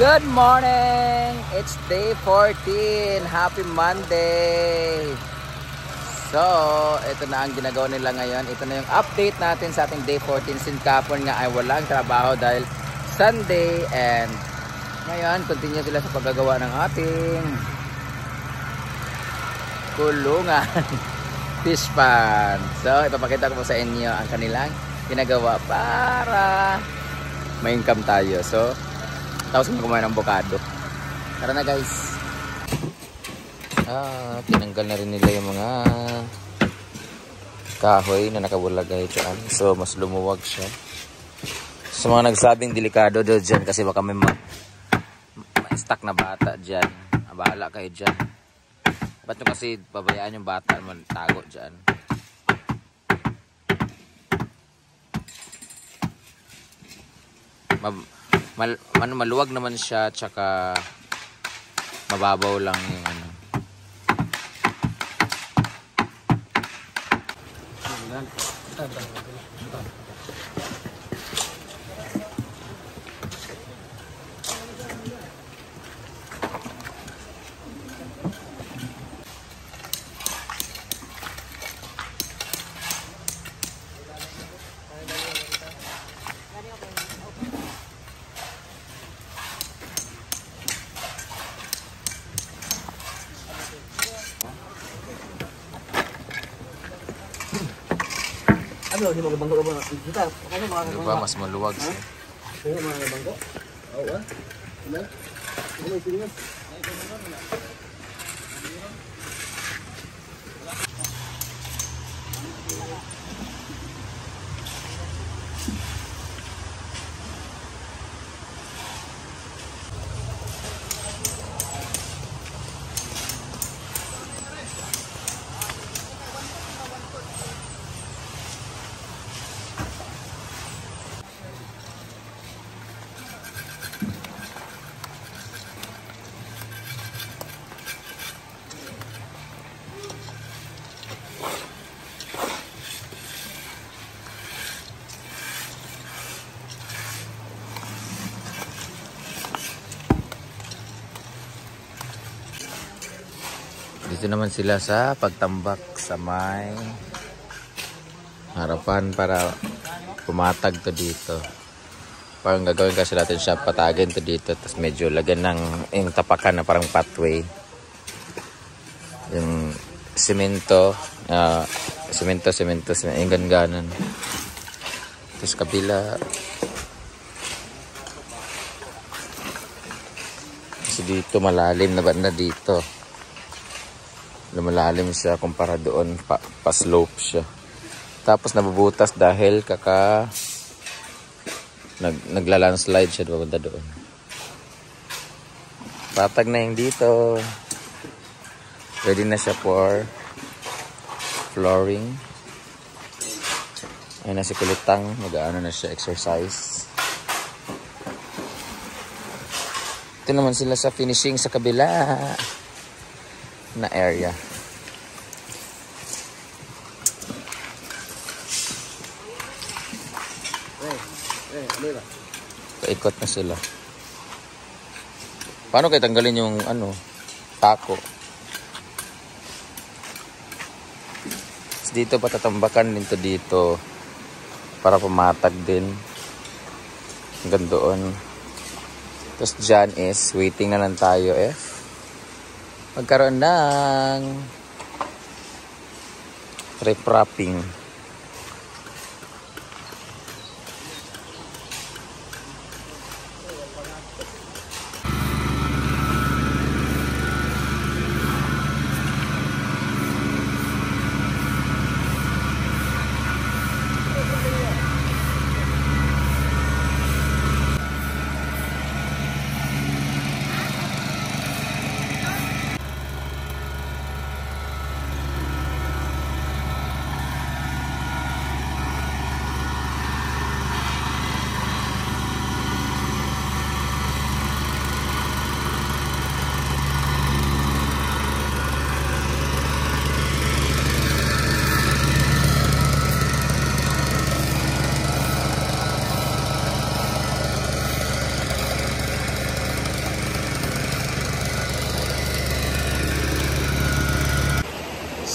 Good morning! It's day 14. Happy Monday! So, ito na ang ginagawa nila ngayon. Ito na yung update natin sa ating day 14. Since kahapon nga ay walang trabaho dahil Sunday. And ngayon, continue sila sa paggagawa ng ating kulungan. Fish pan. So, ipapakita ko po sa inyo ang kanilang ginagawa para may income tayo. So, tapos kumain ng avocado. Tara na guys. Tinanggal na rin nila yung mga kahoy na nakabulagay dyan. So mas lumuwag siya. Sa mga nagsabing delikado daw dyan kasi baka may ma-stuck na bata dyan. Bahala kayo dyan. Ba't nyo kasi pabayaan yung bata naman tago dyan? Maluwag naman siya, tsaka mababaw lang yung ano. Ano, di magabanggo ba kita? Ano ba mas maluwag siya? Ano magabanggo? Oo, ah. Ano? Ano sino? Dito naman sila sa pagtambak sa may harapan para pumatag to dito. Parang gagawin kasi natin siya, patagin to dito, tapos medyo lagyan ng yung tapakan na parang pathway. Yung semento, yung ganganan. Tapos kabila. Kasi dito malalim na banda dito. Lumalalim siya kumpara doon, pa-slope siya. Tapos nabubutas dahil nagla-landslide siya banda doon. Patag na yung dito. Ready na siya for flooring. Ayun na si Kulitang, mag-aano na siya, exercise. Ito naman sila sa finishing sa kabila na area. Paikot na sila. Paano kayo tanggalin yung ano, tako? Dito patatambakan dito para pumatag din hanggang doon. Tapos dyan is waiting na lang tayo magkaroon ng rip-wrapping.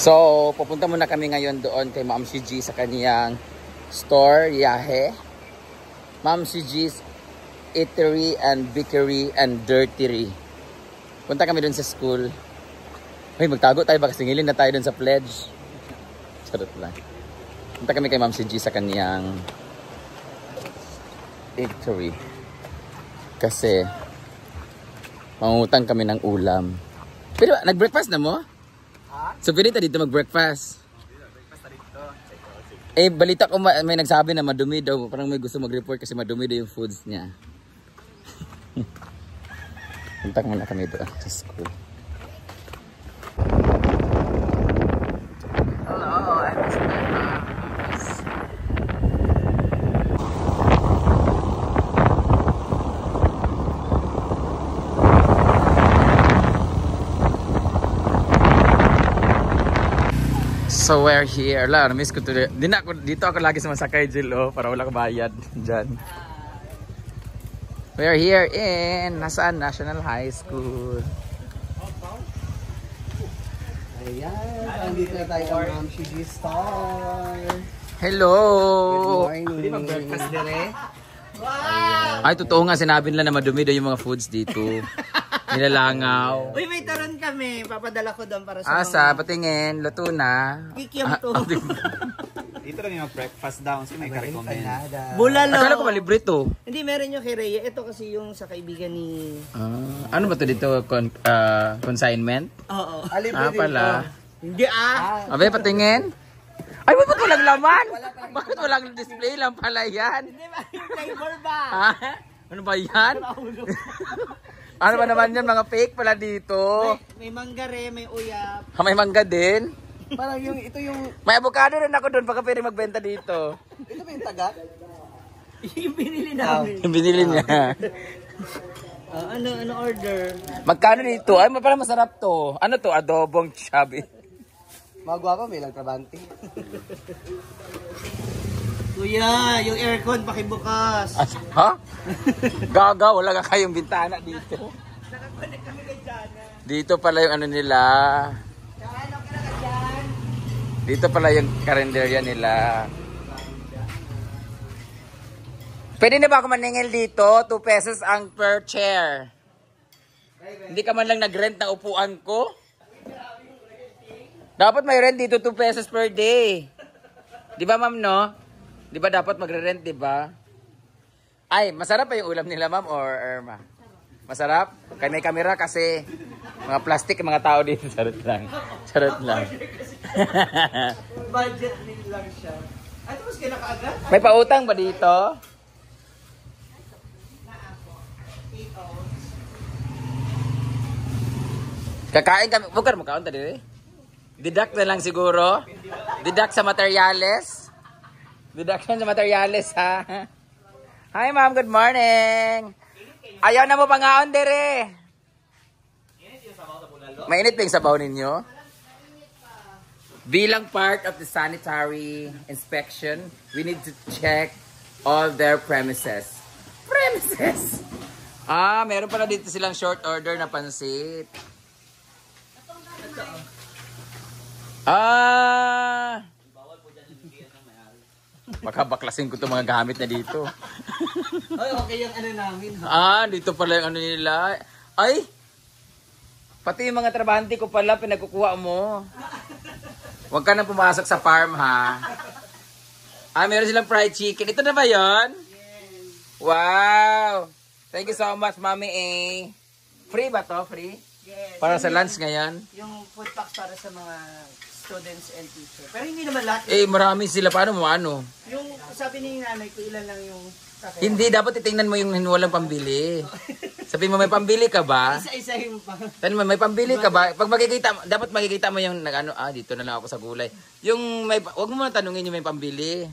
So, pupunta muna kami ngayon doon kay Ma'am Shiji sa kaniyang store, Yahe. Ma'am Shiji's Eatery and Bakery and Dirtery. Punta kami doon sa school. Ay, magtago tayo baka singilin na tayo doon sa pledge. Charot lang. Punta kami kay Ma'am Shiji sa kaniyang Eatery. Kasi mangutang kami ng ulam. Pero nag-breakfast na mo? So pwede tayo dito mag-breakfast. Eh, balita ko may nagsabi na madumi daw. Parang may gusto mag-report kasi madumi daw yung foods niya. Punta muna kami doon sa school. Hello, I'm Mr. House. So we're here. La, na-miss ko tuloy. Dito ako lagi sumasakay, Jill, oh, para wala ko bayad dyan. We're here in Nasaan National High School. Ayan, andito na tayo sa Ma'am Shiji's store. Hello! Good morning. Pwede mag-breakfast dire? Ay, totoo nga, sinabi nila na madumi daw yung mga foods dito. Nilalangaw. Uy, may taron kami. Papadala ko doon para sa Asa, patingin, luto na. Kikiam to. Dito lang yung breakfast down. Sige, may ka-recommend. Bulalo. Akala ko malibre to. Hindi, meron yung kay Rhea. Ito kasi yung sa kaibigan ni... Ano ba to dito? Consignment? Oo. Pala. Hindi ah. Abe, patingin. Ay, bakit walang laman? Bakit walang display lang pala yan? Hindi ba yung flavor ba? Ha? Ano ba yan? Ano ba naman yan? Mga fake pala dito. May manggare, may uyap. May mangga din. Parang yung, ito yung, May avocado rin ako doon. Baka pwede magbenta dito. ito ba yung taga? Yung binili namin. Yung binili niya. Ano order? Magkano dito? Ay, parang masarap to. Ano to? Adobong chubby. Mga guwapa, may lang trabante. Kuya, yung aircon pakibukas. Ha? Gaga, wala ka kayong bintana dito. Nakakonek kami kay Jana. Dito pala yung ano nila. Ano ka na dyan? Dito pala yung karinderya nila. Pwede na ba ako maningil dito? 2 pesos ang per chair. Hindi ka man lang nag-rent ng upuan ko? Dapat may rent dito 2 pesos per day. Di ba, ma'am, no? Di ba dapat magre-rent, di ba? Ay, masarap pa yung ulam nila, ma'am, or Irma? Masarap? Kaya may camera kasi mga plastic mga tao dito. Charot lang. Charot lang. Budget din lang siya. Ay, tapos kaya nakaagad? May pautang ba dito? Kakain kami. Huwag ka na magkaon tadi. Deduct na lang siguro. Deduct sa materyales. Deduction sa materyales, ha? Hi, ma'am. Good morning. Ayaw na mo pangaon, dere. Mainit ba yung sabaw ninyo? Bilang part of the sanitary inspection, we need to check all their premises. Premises! Meron pala dito silang short order na pansit. Baka baklasin ko itong mga gamit na dito. Ay, okay yung ano namin. Dito pala yung ano nila. Ay! Pati yung mga trabahante ko pala, pinagkukuha mo. Huwag ka nang pumasok sa farm, ha? Meron silang fried chicken. Ito na ba yun? Yes. Wow! Thank you so much, Mami A. Free ba to? Free? Yes. Para sa lunch ngayon? Yung food packs para sa mga students and teachers. Pero hindi naman lahat. Marami sila. Paano mo ano? Yung sabi ni nanay ko, ilan lang yung sakay. Hindi, dapat titingnan mo yung walang pambili. Sabi mo, may pambili ka ba? Isa-isahin mo pa. Sabi mo, may pambili ka ba? Pag makikita, dapat makikita mo yung dito na lang ako sa gulay. Yung wag mo na tanungin yung may pambili.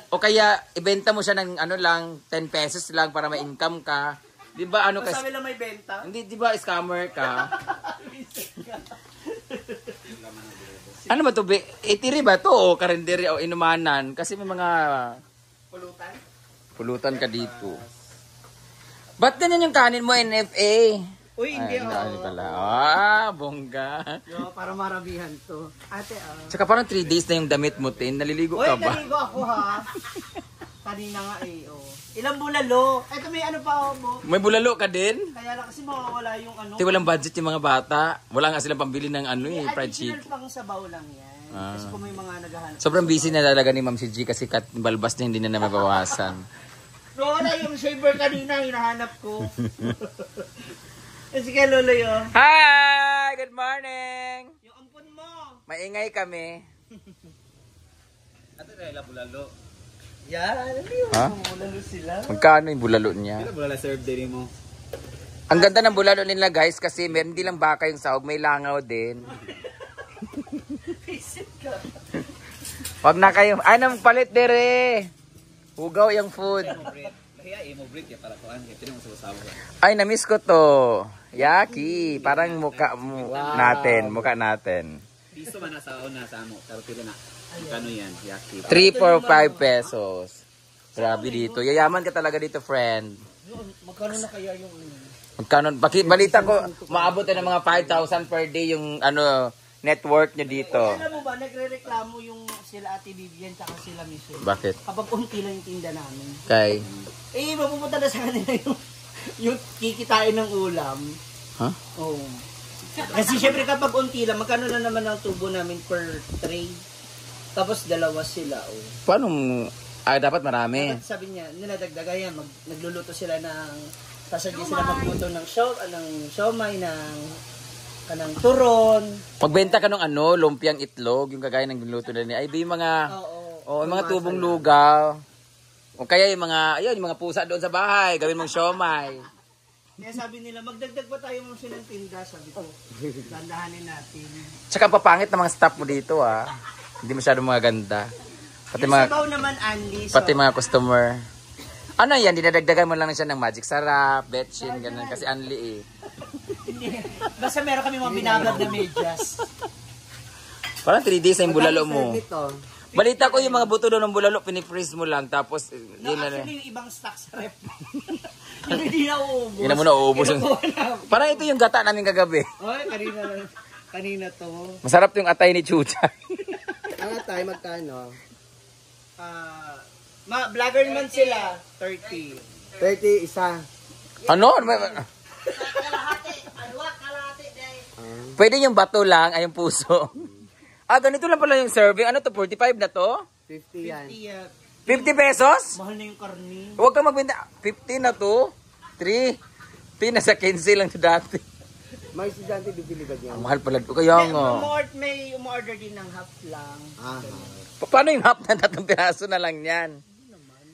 O kaya, ibenta mo siya ng 10 pesos lang para ma-income ka. Di ba Sabi lang may benta. Hindi, di ba scammer ka? Ano ba to? Itiri ba to o karinderya o inumanan? Kasi may mga pulutan ka dito. Ba't ganyan yung kanin mo, NFA? Uy, hindi Ay, ako. pala. Bongga. Yo, para marabihan to. Ate, Tsaka parang 3 days na yung damit mo, Tin. Naliligo Uy, ka ba? naligo ako ha. Kanina nga Ilang bulalo. Eto may ano pa mo. May bulalo ka din? Kaya lang kasi mawawala yung ano. Kasi walang budget yung mga bata. Wala nga silang pambili ng fried chicken. Additional pang sabaw lang yan. Kasi kung may mga naghahanap. Sobrang busy na talaga ni Ma'am si G kasi balbas na hindi na mabawasan. Wala yung shaver kanina, hinahanap ko. Kasi kay Lolo yun. Hi! Good morning! Yung ampon mo. Maingay kami. Ato na ila bulalo. Yan, alam mo yun. Ha? Bulalo sila. Magkano yung bulalo niya? Ila bulalo serve din mo. Ang ganda ng bulalo nila guys kasi meron hindi lang baka yung sahog, may langaw din. Wag na kayo. Anong palit dere? Hugaw yung food. Kaya mo break ya para kuan kaya pwede mo sabaw. Ay, na-miss ko to. Yaki. Parang mukha natin. Mukha natin. Piso man nasa una sa amo. Pero pila na. Kano yan? Yaki. 3, 4, 5 pesos. Grabe dito. Yayaman ka talaga dito, friend. Magkano na kaya yung Magkano? Balita ko, maabot na ng mga 5,000 per day yung net worth nyo dito. Alam mo ba, nagre-reklamo yung sila Ate Vivian tsaka sila Michelle. Bakit? Kapag unti lang yung tinda namin. Kay? Mapupunta na sa kanila yung kikitain ng ulam. Ha? Oo. Kasi syempre kapag unti lang, magkano na naman ang tubo namin per tray? Tapos dalawa sila. Paano mo? Dapat marami. Dapat sabi niya, niladagdaga yan. Nagluluto sila ng, sasadya sila magluto ng siomay, ng kanang turon. Pagbenta ka ng lumpiang itlog, yung kagaya ng niluto na niya. Ay, di yung mga, yung mga tubong lugaw. O kaya yung mga pusa doon sa bahay, gawin mong siomay. Kaya sabi nila, magdagdag ba tayo mo silang tinda? Sabi ko, dandahanin natin. Tsaka papangit na mga staff mo dito, ha. Hindi masyadong maganda. Pati Yung sabaw naman, Anli. Pati mga customer. Ano yan, dinadagdagan mo lang siya ng magic sarap, betchin, ganun. Kasi anli Basta meron kami mga binablog na medyas. Parang 3 days na yung bulalo mo. Balita ko yung mga buto doon ng bulalo, pinifreeze mo lang. Tapos, No, actually yung ibang stock sa rep. Yung hindi na uubos. Hindi na mo na uubos. Parang ito yung gata namin kagabi. Oy, kanina to. Masarap yung atay ni Chucha. Ang atay, magkano? Vlogger naman sila. 30. 30 isa. Ano? Pwede yung bato lang, ay yung puso. Ganito lang pala yung serving. Ano to, 45 na to? 50 yan. 50 pesos? Mahal na yung karni. Huwag kang magbenta. 15 na to. 3. Nasa 15 lang to dati. Mga estudyante bibili ba niya? Ang mahal pala. Kaya nga. May umorder din ng half lang. Paano yung half na 3 piraso na lang yan?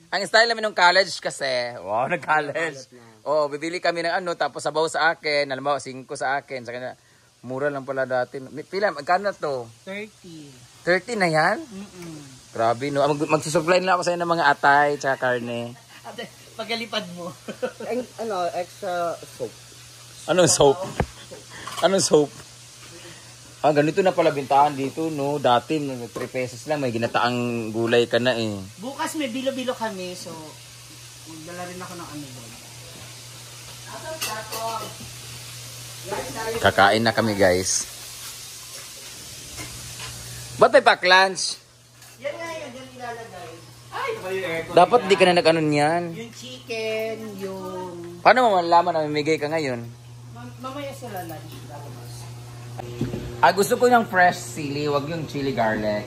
Ang style namin ng college kasi, wow, nag-college. Bibili kami ng tapos sabaw sa akin, alam mo, 5 sa akin. Sa kanya, mura lang pala dati. Pila, magkano na to? 30. 30 na yan? Grabe, no? Magsusupply na ako sa'yo ng mga atay, tsaka karne. Ate, pagkalipad mo. Extra soap. Anong soap? Anong soap? Ganito na pala bintahan dito, no? Dati, 3 pesos lang, may ginataang gulay ka na eh. Bukas may bilo-bilo kami, so magdala rin ako ng doon. Kakain na kami, guys. Ba't may pack lunch? Yan nga yun, yan ilalagay. Dapat di ka na nag-ano niyan. Yung chicken, yung... Paano mo malalaman na mamigay ka ngayon? Mamaya sila lunch. Gusto ko yung fresh sili, wag yung chili garlic.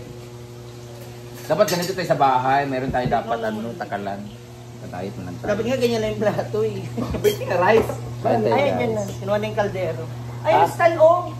Dapat ganito tayo sa bahay, meron tayo dapat takalan. Tayo ito lang tayo. Dapat nga ganyan lang yung plato eh. Rice. Ay, Ayan yan na. Kinuha na yung kaldero. Ay, yung stand oh!